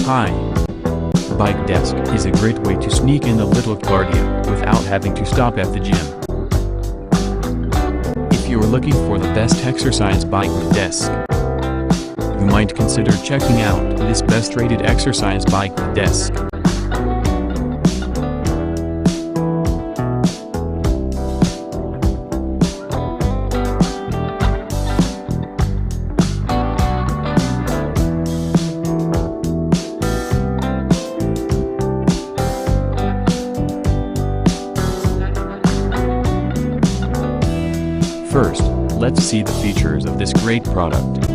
Hi. Bike desk is a great way to sneak in a little cardio without having to stop at the gym. If you're looking for the best exercise bike desk, you might consider checking out this best-rated exercise bike desk. First, let's see the features of this great product.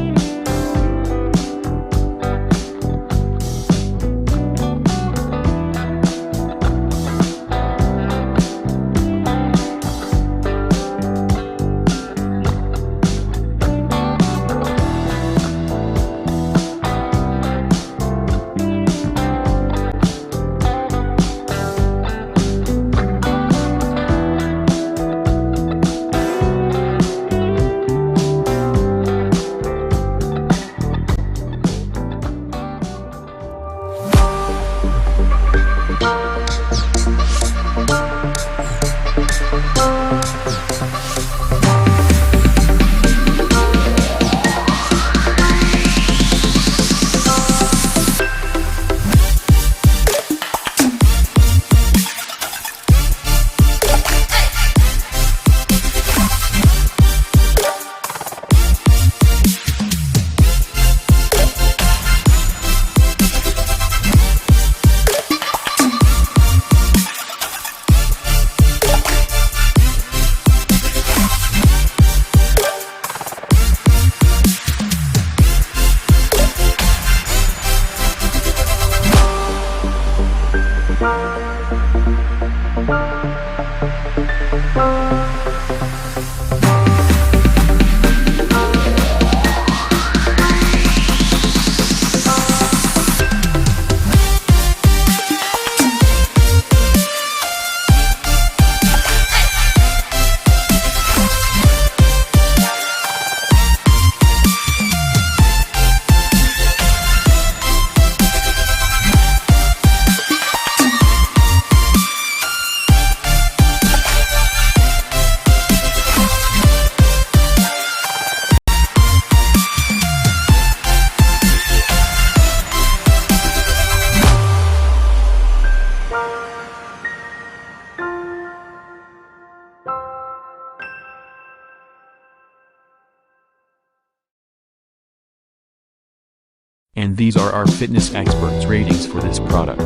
And these are our fitness experts' ratings for this product.